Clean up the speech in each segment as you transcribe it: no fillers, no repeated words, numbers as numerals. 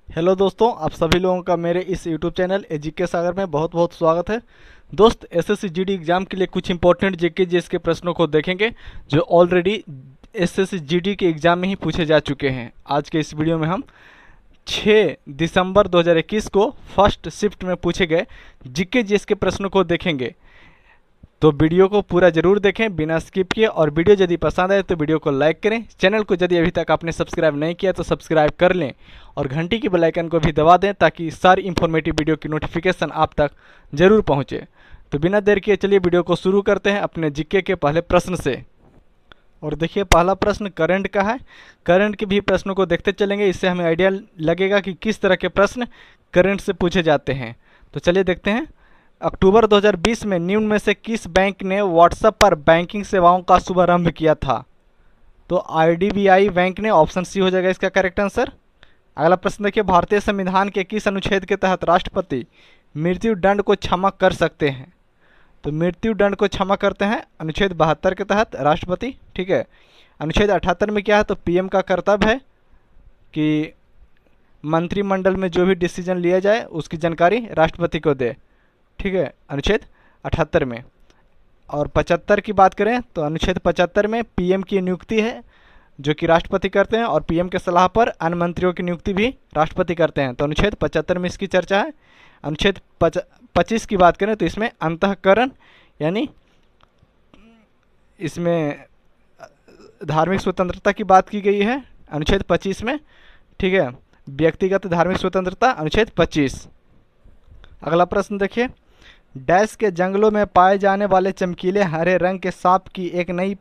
Hello दोस्तों, आप सभी लोगों का मेरे इस यूट्यूब चैनल एजीके सागर में बहुत बहुत स्वागत है। दोस्त, एसएससी जीडी एग्जाम के लिए कुछ इंपॉर्टेंट जीके जीएस के प्रश्नों को देखेंगे जो ऑलरेडी एसएससी जीडी के एग्जाम में ही पूछे जा चुके हैं। आज के इस वीडियो में हम 6 दिसंबर 2021 को फर्स्ट शिफ्ट में पूछे गए जीके जीएस के प्रश्नों को देखेंगे। तो वीडियो को पूरा जरूर देखें बिना स्किप किए, और वीडियो यदि पसंद आए तो वीडियो को लाइक करें। चैनल को यदि अभी तक आपने सब्सक्राइब नहीं किया तो सब्सक्राइब कर लें और घंटी की बेल आइकन को भी दबा दें ताकि सारी इंफॉर्मेटिव वीडियो की नोटिफिकेशन आप तक जरूर पहुंचे। तो बिना देर किए चलिए वीडियो को शुरू करते हैं अपने जीके के पहले प्रश्न से। और देखिए, पहला प्रश्न करंट का है। करंट के भी प्रश्नों को देखते चलेंगे, इससे हमें आइडिया लगेगा कि किस तरह के प्रश्न करंट से पूछे जाते हैं। तो चलिए देखते हैं। अक्टूबर 2020 में निम्न में से किस बैंक ने व्हाट्सएप पर बैंकिंग सेवाओं का शुभारंभ किया था? तो आईडीबीआई बैंक ने। ऑप्शन सी हो जाएगा इसका करेक्ट आंसर। अगला प्रश्न देखिए, भारतीय संविधान के किस अनुच्छेद के तहत राष्ट्रपति मृत्यु दंड को क्षमा कर सकते हैं? तो मृत्यु दंड को क्षमा करते हैं अनुच्छेद 72 के तहत राष्ट्रपति। ठीक है। अनुच्छेद 78 में क्या है? तो पीएम का कर्तव्य है कि मंत्रिमंडल में जो भी डिसीजन लिया जाए उसकी जानकारी राष्ट्रपति को दे। ठीक है, अनुच्छेद 78 में। और 75 की बात करें तो अनुच्छेद 75 में पीएम की नियुक्ति है जो कि राष्ट्रपति करते हैं, और पीएम के सलाह पर अन्य मंत्रियों की नियुक्ति भी राष्ट्रपति करते हैं। तो अनुच्छेद 75 में इसकी चर्चा है। अनुच्छेद 25 की बात करें तो इसमें अंतःकरण यानी इसमें धार्मिक स्वतंत्रता की बात की गई है अनुच्छेद 25 में। ठीक है, व्यक्तिगत धार्मिक स्वतंत्रता अनुच्छेद 25। अगला प्रश्न देखिए, डैश के जंगलों में पाए जाने वाले चमकीले हरे रंग के सांप की एक नई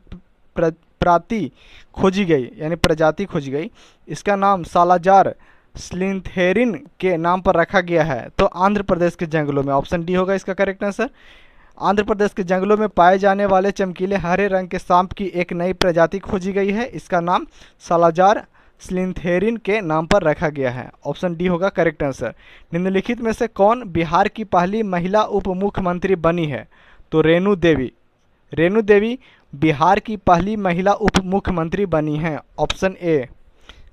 प्रजाति खोजी गई, यानी प्रजाति खोजी गई। इसका नाम सालाजार स्लिंथेरिन के नाम पर रखा गया है। तो आंध्र प्रदेश के जंगलों में। ऑप्शन डी होगा इसका करेक्ट आंसर। आंध्र प्रदेश के जंगलों में पाए जाने वाले चमकीले हरे रंग के सांप की एक नई प्रजाति खोजी गई है। इसका नाम सालाजार स्लिंथेरिन के नाम पर रखा गया है। ऑप्शन डी होगा करेक्ट आंसर। निम्नलिखित में से कौन बिहार की पहली महिला उप मुख्यमंत्री बनी है? तो रेणु देवी। रेणु देवी बिहार की पहली महिला उप मुख्यमंत्री बनी हैं। Option A.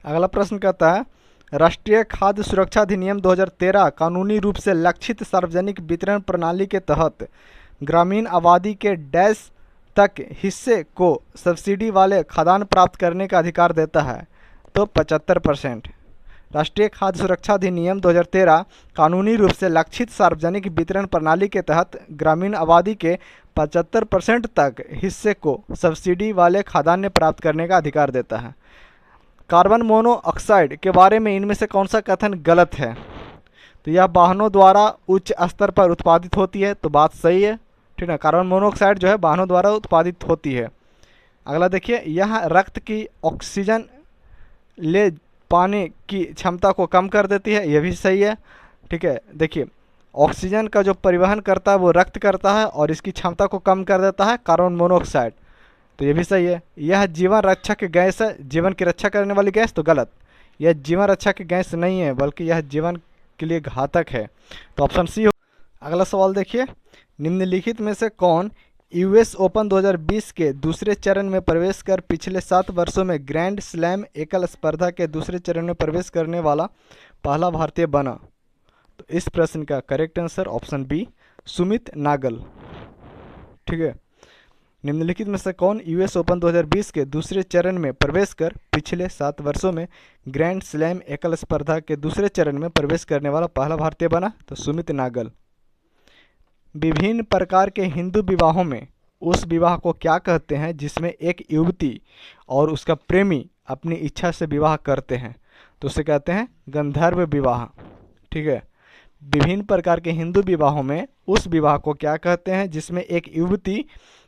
अगला प्रश्न कहता है, राष्ट्रीय खाद्य सुरक्षा अधिनियम 2013 कानूनी रूप से लक्षित सार्वजनिक वितरण प्रणाली के तहत ग्रामीण आबादी के डैश तक हिस्से को सब्सिडी वाले खाद्यान्न प्राप्त करने का अधिकार देता है? तो 75%। राष्ट्रीय खाद्य सुरक्षा अधिनियम 2013 कानूनी रूप से लक्षित सार्वजनिक वितरण प्रणाली के तहत ग्रामीण आबादी के 75% तक हिस्से को सब्सिडी वाले खाद्यान्न प्राप्त करने का अधिकार देता है। कार्बन मोनोऑक्साइड के बारे में इनमें से कौन सा कथन गलत है? तो यह वाहनों द्वारा उच्च स्तर पर उत्पादित होती है। तो बात सही है। ठीक है, कार्बन मोनोऑक्साइड जो है वाहनों द्वारा उत्पादित होती है। अगला देखिए, यह रक्त की ऑक्सीजन ले पाने की क्षमता को कम कर देती है। यह भी सही है। ठीक है, देखिए, ऑक्सीजन का जो परिवहन करता है वो रक्त करता है, और इसकी क्षमता को कम कर देता है कार्बन मोनोऑक्साइड। तो ये भी सही है। यह जीवन रक्षक गैस है, जीवन की रक्षा करने वाली गैस। तो गलत, यह जीवन रक्षक गैस नहीं है बल्कि यह जीवन के लिए घातक है। तो ऑप्शन सी हो। अगला सवाल देखिए, निम्नलिखित में से कौन यूएस ओपन 2020 के दूसरे चरण में प्रवेश कर पिछले 7 वर्षों में ग्रैंड स्लैम एकल स्पर्धा के दूसरे चरण में प्रवेश करने वाला पहला भारतीय बना? तो इस प्रश्न का correct answer option B, Sumit Nagal. ठीक है, निम्नलिखित में से कौन यूएस ओपन 2020 के दूसरे चरण में प्रवेश कर पिछले 7 वर्षों में ग्रैंड स्लैम एकल स्पर्धा के दूसरे चरण में प्रवेश करने वाला पहला भारतीय बना? तो सुमित नागल। विभिन्न प्रकार के हिंदू विवाहों में उस विवाह को क्या कहते हैं जिसमें एक युवती और उसका प्रेमी अपनी इच्छा से विवाह करते हैं? तो उसे कहते हैं गंधर्व विवाह। ठीक है, विभिन्न प्रकार के हिंदू विवाहों में उस विवाह को क्या कहते हैं जिसमें एक युवती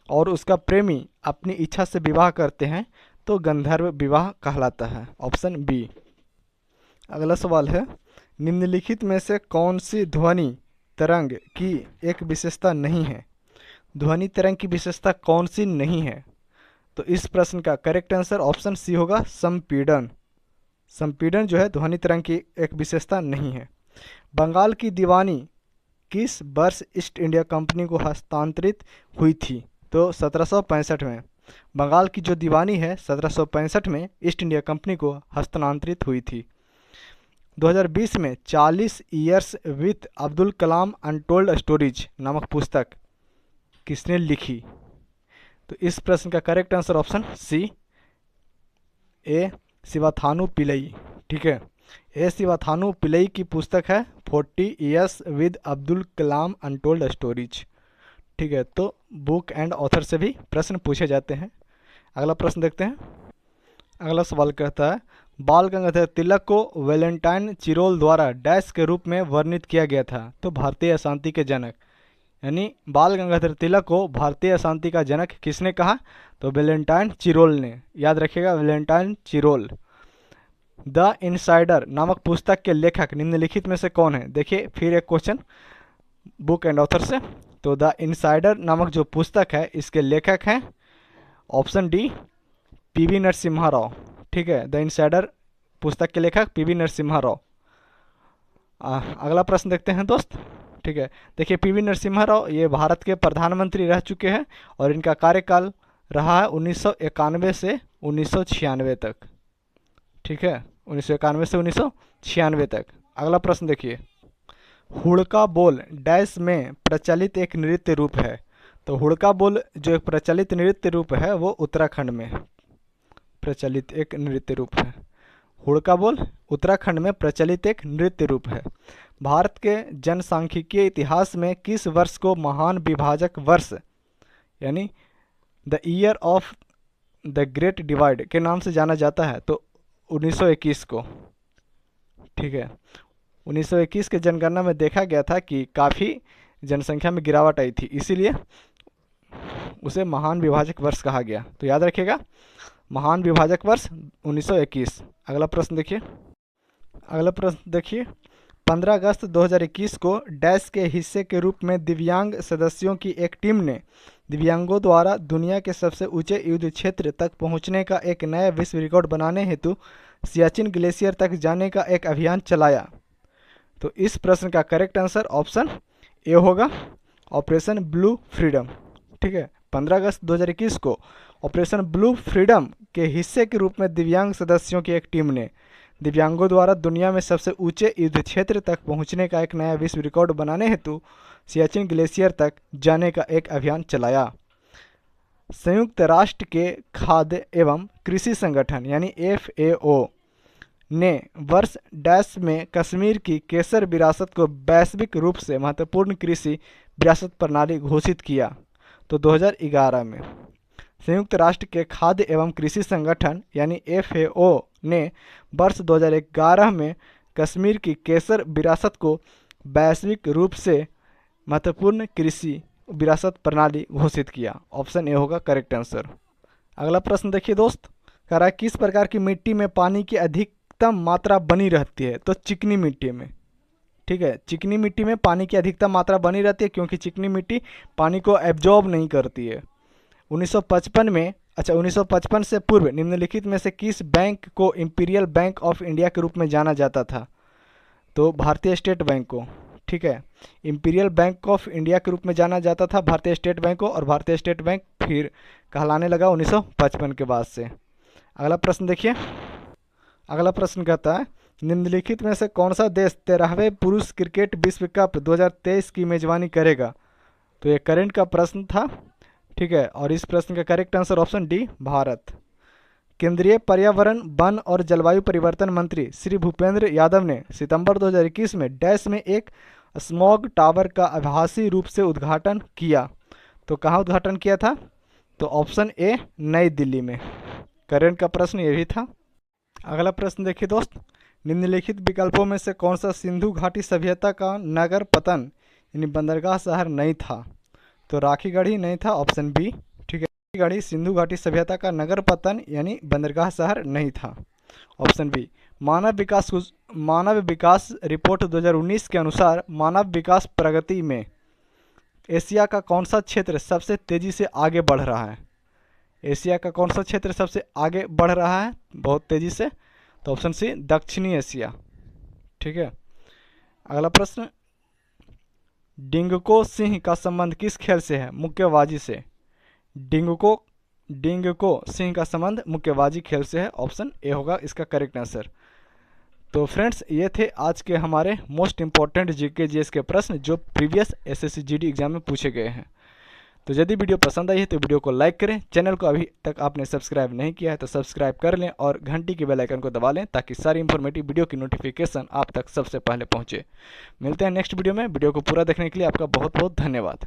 और उसका प्रेमी अपनी इच्छा से विवाह करते हैं? तो गंधर्व विवाह कहलाता है। Option B. अगला सवाल है, निम्नलिखित में से कौन सी ध्वनि तरंग की एक विशेषता नहीं है? ध्वनि तरंग की विशेषता कौन सी नहीं है? तो इस प्रश्न का करेक्ट आंसर ऑप्शन सी होगा, संपीड़न। संपीड़न जो है ध्वनि तरंग की एक विशेषता नहीं है। बंगाल की दीवानी किस वर्ष ईस्ट इंडिया कंपनी को हस्तांतरित हुई थी? तो 1765 में। बंगाल की जो दीवानी है 1765 में ईस्ट इंडिया कंपनी को हस्तांतरित हुई थी। 2020 में 40 years with Abdul Kalam untold stories नामक पुस्तक किसने लिखी? तो इस प्रश्न का करेक्ट आंसर ऑप्शन सी, ए शिवाथानु पिल्लई। ठीक है, ए शिवाथानु पिल्लई की पुस्तक है 40 years with Abdul Kalam untold stories. ठीक है, तो बुक एंड ऑथर से भी प्रश्न पूछे जाते हैं। अगला प्रश्न देखते हैं। अगला सवाल कहता है, बाल गंगाधर तिलक को वैलेंटाइन चिरोल द्वारा डैश के रूप में वर्णित किया गया था? तो भारतीय अशांति के जनक, यानी बाल गंगाधर तिलक को भारतीय अशांति का जनक किसने कहा? तो वैलेंटाइन चिरोल ने। याद रखिएगा, वैलेंटाइन चिरोल। द इनसाइडर नामक पुस्तक के लेखक निम्नलिखित में से कौन है? देखिए फिर एक क्वेश्चन बुक एंड ऑथर से। तो द इनसाइडर नामक जो पुस्तक है इसके लेखक हैं option D PV Narasimha Rao. ठीक है, द इनसाइडर पुस्तक के लेखक पीवी नरसिम्हा राव। अगला प्रश्न देखते हैं दोस्त। ठीक है, देखिए पीवी नरसिम्हा राव ये भारत के प्रधानमंत्री रह चुके हैं और इनका कार्यकाल रहा है 1991 से 1996 तक। ठीक है, 1991 से 1996 तक। अगला प्रश्न देखिए, हुड़का बोल डैश में प्रचलित एक नृत्य रूप है? तो हुड़का बोल जो एक प्रचलित नृत्य रूप है वो उत्तराखंड में प्रचलित एक नृत्य रूप है। हुड़का बोल उत्तराखंड में प्रचलित एक नृत्य रूप है। भारत के जनसांख्यिकीय इतिहास में किस वर्ष को महान विभाजक वर्ष यानी the year of the great divide के नाम से जाना जाता है? तो 1921 को। ठीक है, 1921 के जनगणना में देखा गया था कि काफ़ी जनसंख्या में गिरावट आई थी, इसीलिए उसे महान विभाजक वर्ष कहा गया। तो याद रखिएगा, महान विभाजक वर्ष 1921। अगला प्रश्न देखिए। अगला प्रश्न देखिए, 15 अगस्त 2021 को डैश के हिस्से के रूप में दिव्यांग सदस्यों की एक टीम ने दिव्यांगों द्वारा दुनिया के सबसे ऊंचे युद्ध क्षेत्र तक पहुंचने का एक नया विश्व रिकॉर्ड बनाने हेतु सियाचिन ग्लेशियर तक जाने का एक अभियान चलाया। तो इस प्रश्न का करेक्ट आंसर ऑप्शन ए होगा, ऑपरेशन ब्लू फ्रीडम। ठीक है, 15 अगस्त 2021 को ऑपरेशन ब्लू फ्रीडम के हिस्से के रूप में दिव्यांग सदस्यों की एक टीम ने दिव्यांगों द्वारा दुनिया में सबसे ऊंचे युद्ध क्षेत्र तक पहुंचने का एक नया विश्व रिकॉर्ड बनाने हेतु सियाचिन ग्लेशियर तक जाने का एक अभियान चलाया। संयुक्त राष्ट्र के खाद्य एवं कृषि संगठन यानी FAO ने वर्ष डैश में कश्मीर की केसर विरासत को वैश्विक रूप से महत्वपूर्ण कृषि विरासत प्रणाली घोषित किया। तो 2011 में संयुक्त राष्ट्र के खाद्य एवं कृषि संगठन यानी FAO ने वर्ष 2011 में कश्मीर की केसर विरासत को वैश्विक रूप से महत्वपूर्ण कृषि विरासत प्रणाली घोषित किया। ऑप्शन ए होगा करेक्ट आंसर। अगला प्रश्न देखिए दोस्त, कह रहा है किस प्रकार की मिट्टी में पानी की अधिकतम मात्रा बनी रहती है? तो चिकनी मिट्टी में। ठीक है, चिकनी मिट्टी में पानी की अधिकतम मात्रा बनी रहती है क्योंकि चिकनी मिट्टी पानी को एब्जॉर्ब नहीं करती है। 1955 से पूर्व निम्नलिखित में से किस बैंक को इंपीरियल बैंक ऑफ इंडिया के रूप में जाना जाता था? तो भारतीय स्टेट बैंक को। ठीक है, इंपीरियल बैंक ऑफ इंडिया के रूप में जाना जाता था भारतीय स्टेट बैंक को, और भारतीय स्टेट बैंक फिर कहलाने लगा 1955 के बाद से। अगला प्रश्न देखिए। अगला प्रश्न कहता है निम्नलिखित में से कौन सा देश 13वें पुरुष क्रिकेट विश्व कप 2023 की मेजबानी करेगा? तो ये करंट का प्रश्न था। ठीक है, और इस प्रश्न का correct answer option D Bharat. केंद्रीय पर्यावरण वन और जलवायु परिवर्तन मंत्री श्री भूपेंद्र यादव ने सितंबर 2021 में डैश में एक स्मॉग टावर का आभासी रूप से उद्घाटन किया। तो कहाँ उद्घाटन किया था? तो ऑप्शन ए नई दिल्ली में। करंट का प्रश्न ये भी था। अगला प्रश्न देखिए दोस्त, निम्नलिखित विकल्पों में से कौन सा सिंधु घाटी सभ्यता का नगर पतन यानी बंदरगाह शहर नहीं था? तो राखीगढ़ी नहीं था, ऑप्शन बी। ठीक है, राखीगढ़ी सिंधु घाटी सभ्यता का नगर पतन यानी बंदरगाह शहर नहीं था, ऑप्शन बी। मानव विकास रिपोर्ट 2019 के अनुसार मानव विकास प्रगति में एशिया का कौन सा क्षेत्र सबसे तेजी से आगे बढ़ रहा है? एशिया का कौन सा क्षेत्र सबसे आगे बढ़ रहा है बहुत तेजी से? तो ऑप्शन सी दक्षिणी एशिया। ठीक है, अगला प्रश्न, डिंगको सिंह का संबंध किस खेल से है? मुक्केबाजी से। डिंगको सिंह का संबंध मुक्केबाजी खेल से है, ऑप्शन ए होगा इसका करेक्ट आंसर। तो फ्रेंड्स, ये थे आज के हमारे मोस्ट इंपॉर्टेंट जीके जीएस के प्रश्न जो प्रीवियस एसएससी जीडी एग्जाम में पूछे गए हैं। तो यदि वीडियो पसंद आई है तो वीडियो को लाइक करें, चैनल को अभी तक आपने सब्सक्राइब नहीं किया है तो सब्सक्राइब कर लें और घंटी के बेल आइकन को दबा लें ताकि सारी इंफॉर्मेटिव वीडियो की नोटिफिकेशन आप तक सबसे पहले पहुंचे। मिलते हैं नेक्स्ट वीडियो में। वीडियो को पूरा देखने के लिए आपका बहुत बहुत धन्यवाद।